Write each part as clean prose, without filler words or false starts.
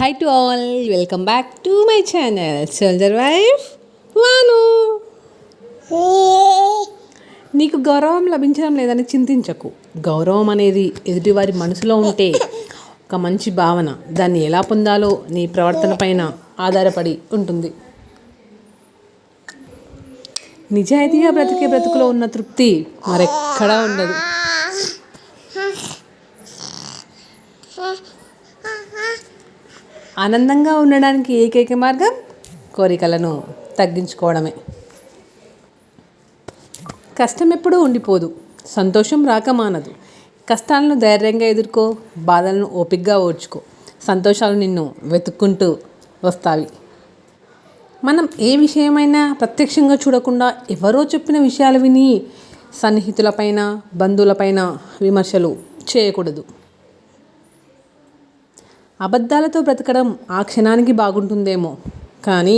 Hi to all, welcome back to my channel soldier wife Vanu. నీకు గౌరవం లభించడం లేదని చింతించకు. గౌరవం అనేది ఎదుటివారి మనసులో ఉంటే ఒక మంచి భావన. దాన్ని ఎలా పొందాలో నీ ప్రవర్తన పైన ఆధారపడి ఉంటుంది. నిజాయితీగా బ్రతికే బ్రతుకులో ఉన్న తృప్తి మరెక్కడా ఉండదు. ఆనందంగా ఉండడానికి ఏకైక మార్గం కోరికలను తగ్గించుకోవడమే. కష్టం ఎప్పుడూ ఉండిపోదు, సంతోషం రాక మానదు. కష్టాలను ధైర్యంగా ఎదుర్కో, బాధలను ఓపికగా ఓర్చుకో. సంతోషాలు నిన్ను వెతుక్కుంటూ వస్తాయి. మనం ఏ విషయమైనా ప్రత్యక్షంగా చూడకుండా ఎవరో చెప్పిన విషయాలు విని సన్నిహితులపైన, బంధువులపైన విమర్శలు చేయకూడదు. అబద్ధాలతో బ్రతకడం ఆ క్షణానికి బాగుంటుందేమో, కానీ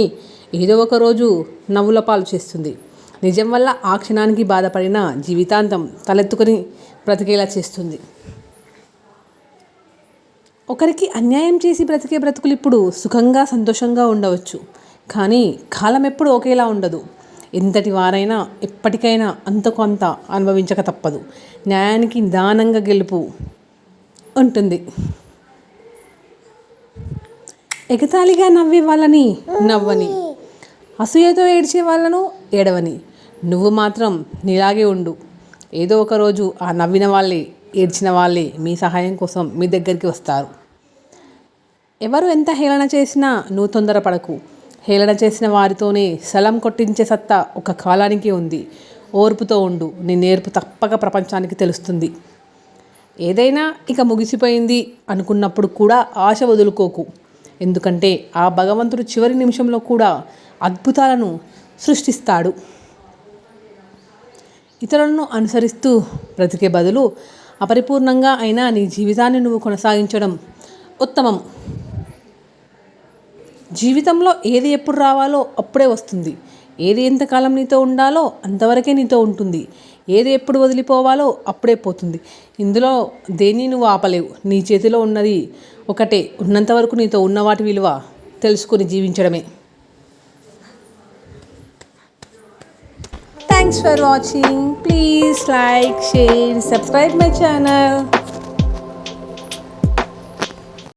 ఏదో ఒక రోజు నవ్వుల పాలు చేస్తుంది. నిజం వల్ల ఆ క్షణానికి బాధపడిన జీవితాంతం తలెత్తుకొని బ్రతికేలా చేస్తుంది. ఒకరికి అన్యాయం చేసి బ్రతికే బ్రతుకులు ఇప్పుడు సుఖంగా సంతోషంగా ఉండవచ్చు, కానీ కాలం ఎప్పుడు ఒకేలా ఉండదు. ఎంతటి వారైనా ఎప్పటికైనా అంతకు అంత అనుభవించక తప్పదు. న్యాయానికి నిదానంగా గెలుపు ఉంటుంది. ఎగతాళిగా నవ్వే వాళ్ళని నవ్వని, అసూయతో ఏడ్చే వాళ్ళను ఏడవని. నువ్వు మాత్రం నీలాగే ఉండు. ఏదో ఒక రోజు ఆ నవ్విన వాళ్ళే, ఏడ్చిన వాళ్ళే మీ సహాయం కోసం మీ దగ్గరికి వస్తారు. ఎవరు ఎంత హేళన చేసినా నువ్వు తొందరపడకు. హేళన చేసిన వారితోనే సలం కొట్టించే సత్తా ఒక కాలానికి ఉంది. ఓర్పుతో ఉండు. నీ నేర్పు తప్పక ప్రపంచానికి తెలుస్తుంది. ఏదైనా ఇక ముగిసిపోయింది అనుకున్నప్పుడు కూడా ఆశ వదులుకోకు. ఎందుకంటే ఆ భగవంతుడు చివరి నిమిషంలో కూడా అద్భుతాలను సృష్టిస్తాడు. ఇతరులను అనుసరిస్తూ బ్రతికే బదులు అపరిపూర్ణంగా అయినా నీ జీవితాన్ని నువ్వు కొనసాగించడం ఉత్తమం. జీవితంలో ఏది ఎప్పుడు రావాలో అప్పుడే వస్తుంది. ఏది ఎంతకాలం నీతో ఉండాలో అంతవరకే నీతో ఉంటుంది. ఏది ఎప్పుడు వదిలిపోవాలో అప్పుడే పోతుంది. ఇందులో దేన్ని నువ్వు ఆపలేవు. నీ చేతిలో ఉన్నది ఒకటే, ఉన్నంతవరకు నీతో ఉన్న వాటి విలువ తెలుసుకొని జీవించడమే. Thanks for watching. Please like, share, subscribe my channel.